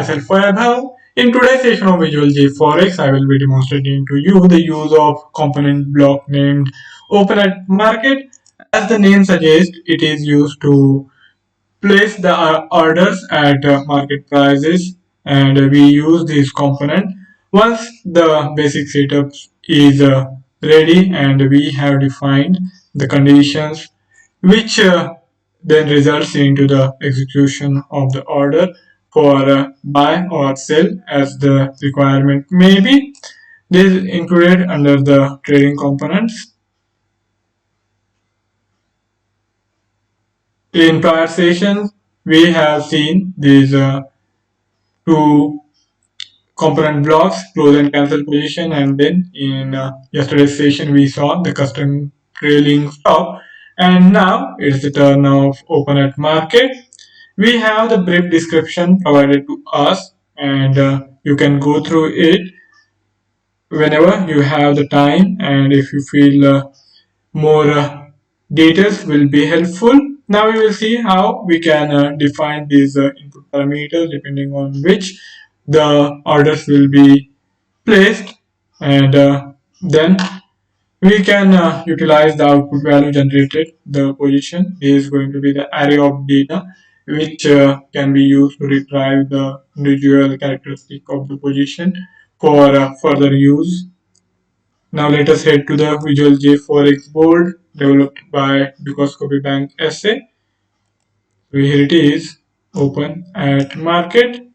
myself Vaibhav. In today's session of Visual JForex, I will be demonstrating to you the use of component block named Open at Market. As the name suggests, it is used to place the orders at market prices, and we use this component once the basic setup is ready and we have defined the conditions which then results into the execution of the order for buy or sell as the requirement may be. This is included under the trading components. In prior sessions, we have seen these two component blocks, close and cancel position, and then in yesterday's session we saw the custom trailing stop, and now it's the turn of open at market. We have the brief description provided to us, and you can go through it whenever you have the time, and if you feel more details will be helpful. Now we will see how we can define these input parameters depending on which the orders will be placed, and then we can utilize the output value generated. The position is going to be the array of data which can be used to retrieve the individual characteristic of the position for further use. Now let us head to the Visual JForex board developed by Dukascopy Bank SA. So here it is, open at market.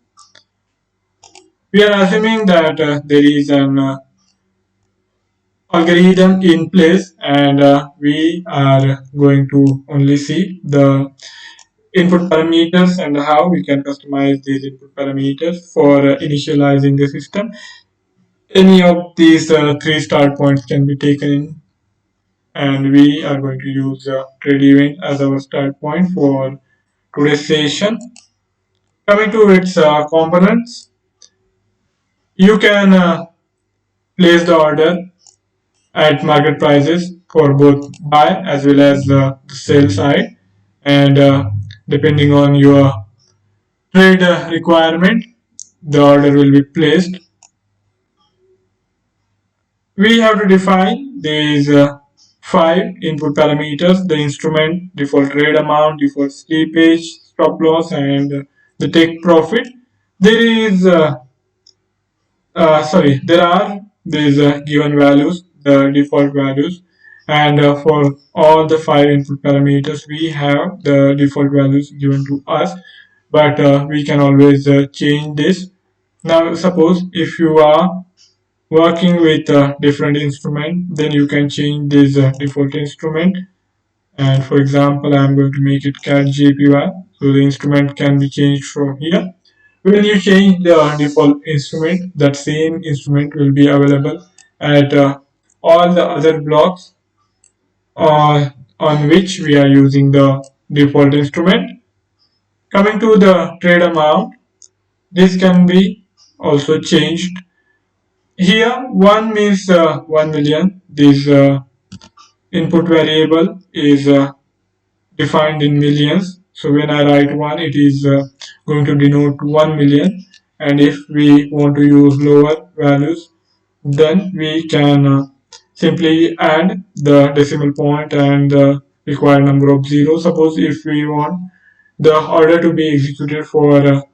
We are assuming that there is an algorithm in place, and we are going to only see the input parameters and how we can customize these input parameters for initializing the system. Any of these three start points can be taken in, and we are going to use trade event as our start point for today's session. Coming to its components, you can place the order at market prices for both buy as well as the sell side, and depending on your trade requirement, the order will be placed. We have to define these five input parameters: the instrument, default trade amount, default slippage, stop loss, and the take profit. There is there are these given values, the default values, and for all the five input parameters we have the default values given to us, but we can always change this. Now suppose if you are working with a different instrument, then you can change this default instrument, and for example I'm going to make it cat JPY, so the instrument can be changed from here. When you change the default instrument, that same instrument will be available at all the other blocks on which we are using the default instrument. Coming to the trade amount, this can be also changed. Here 1 means 1 million. This input variable is defined in millions. So when I write 1, it is going to denote 1 million. And if we want to use lower values, then we can simply add the decimal point and the required number of zeros. Suppose if we want the order to be executed for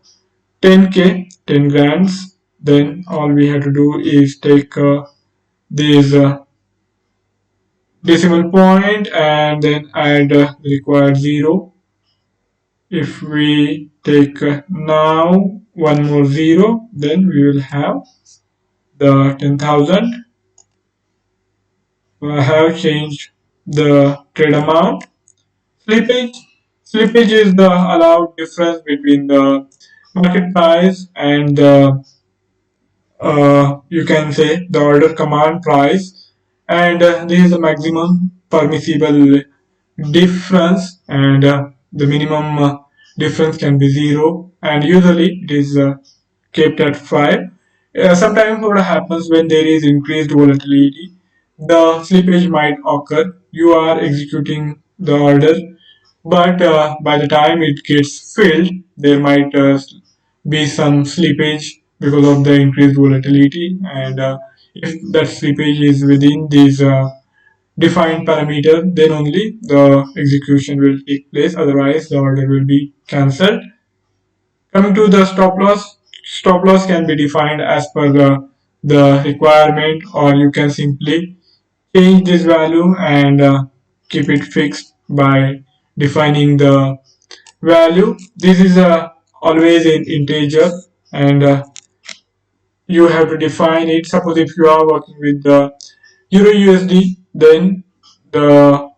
10k, 10 grands, then all we have to do is take these decimal point and then add the required zero. If we take now one more zero, then we will have the 10,000. I have changed the trade amount. Slippage. Slippage is the allowed difference between the market price and the you can say the order command price, and this is the maximum permissible difference, and the minimum difference can be 0, and usually it is kept at 5. Sometimes what happens when there is increased volatility, the slippage might occur. You are executing the order, but by the time it gets filled, there might be some slippage because of the increased volatility, and if that slippage is within these defined parameter, then only the execution will take place, otherwise the order will be cancelled. Coming to the stop loss can be defined as per the requirement, or you can simply change this value and keep it fixed by defining the value. This is always an integer, and you have to define it. Suppose if you are working with the Euro USD, then the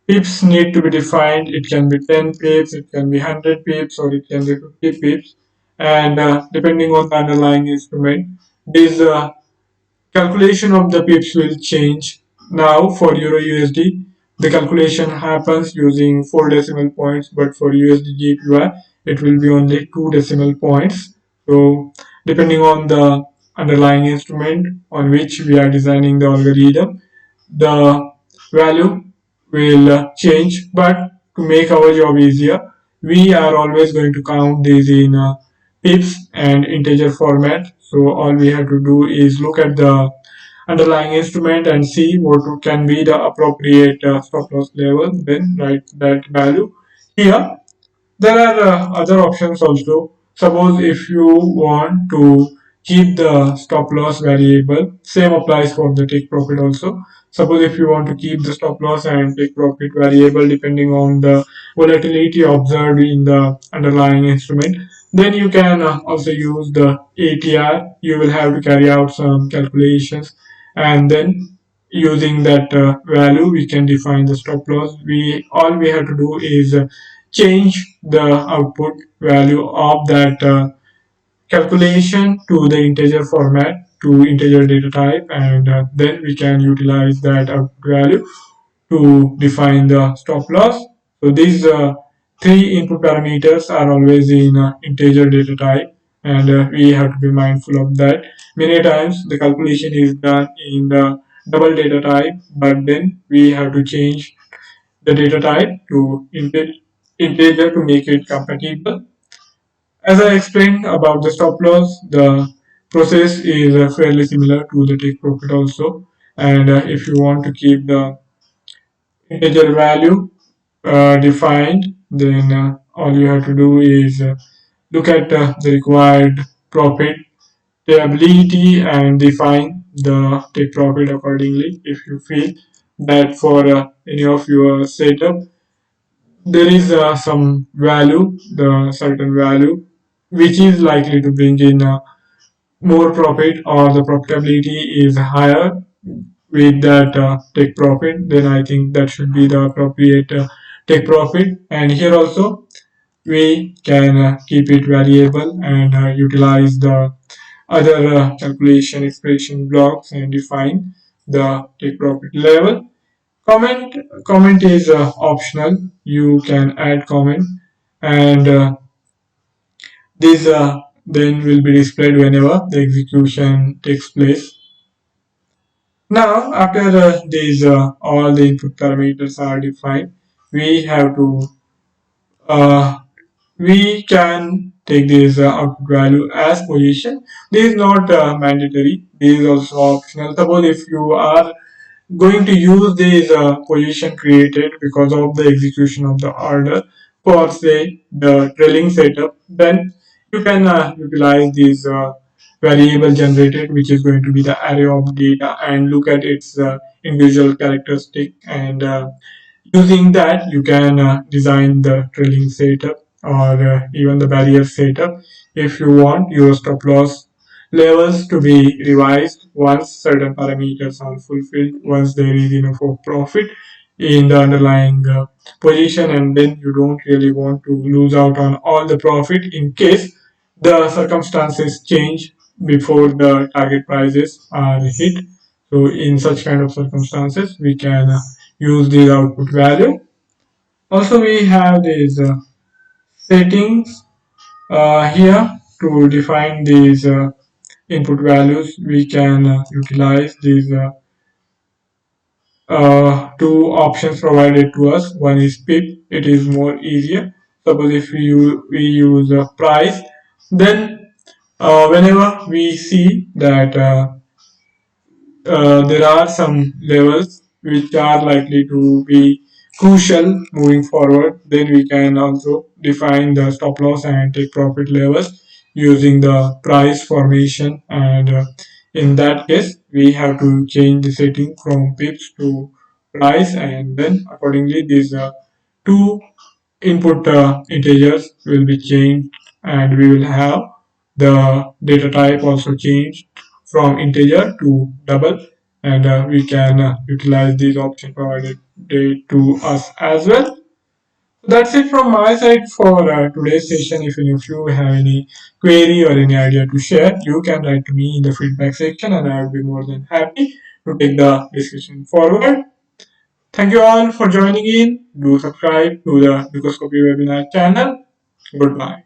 pips need to be defined. It can be 10 pips, it can be 100 pips, or it can be 50 pips. And depending on the underlying instrument, this calculation of the pips will change. Now for Euro USD, the calculation happens using 4 decimal points, but for USD JPY, it will be only 2 decimal points. So depending on the underlying instrument on which we are designing the algorithm, the value will change. But to make our job easier, we are always going to count these in pips and integer format. So all we have to do is look at the underlying instrument and see what can be the appropriate stop loss level, then write that value here. There are other options also. Suppose if you want to keep the stop loss variable, same applies for the take profit also. Suppose if you want to keep the stop loss and take profit variable depending on the volatility observed in the underlying instrument, then you can also use the ATR. You will have to carry out some calculations, and then using that value we can define the stop loss. We all we have to do is change the output value of that calculation to the integer format, to integer data type, and then we can utilize that output value to define the stop loss. So these three input parameters are always in integer data type, and we have to be mindful of that. Many times the calculation is done in the double data type, but then we have to change the data type to integer to make it compatible. As I explained about the stop loss, the process is fairly similar to the take profit also. And if you want to keep the integer value defined, then all you have to do is look at the required profit ability and define the take profit accordingly. If you feel that for any of your setup there is some value, the certain value, which is likely to bring in more profit, or the profitability is higher with that take profit, then I think that should be the appropriate take profit. And here also we can keep it variable and utilize the other calculation expression blocks and define the take profit level. Comment is optional. You can add comment, and this then will be displayed whenever the execution takes place. Now, after these all the input parameters are defined, we have to uh, we can take this output value as position. This is not mandatory. This is also optional. Suppose if you are going to use this position created because of the execution of the order for say the trailing setup, then you can utilize this variable generated, which is going to be the array of data, and look at its individual characteristic, and using that you can design the trailing setup, or even the barrier setup if you want your stop loss levels to be revised once certain parameters are fulfilled, once there is enough of profit in the underlying position, and then you don't really want to lose out on all the profit in case the circumstances change before the target prices are hit. So in such kind of circumstances we can use the output value. Also we have these settings here to define these input values. We can utilize these two options provided to us. One is pip, it is more easier. Suppose if we use price, Then, whenever we see that there are some levels which are likely to be crucial moving forward, then we can also define the stop loss and take profit levels using the price formation. And in that case, we have to change the setting from pips to price, and then accordingly, these two input integers will be changed, and we will have the data type also changed from integer to double, and we can utilize these options provided to us as well. That's it from my side for today's session. If any of you have any query or any idea to share, you can write to me in the feedback section, and I will be more than happy to take the discussion forward. Thank you all for joining in. Do subscribe to the Dukascopy webinar channel. Goodbye.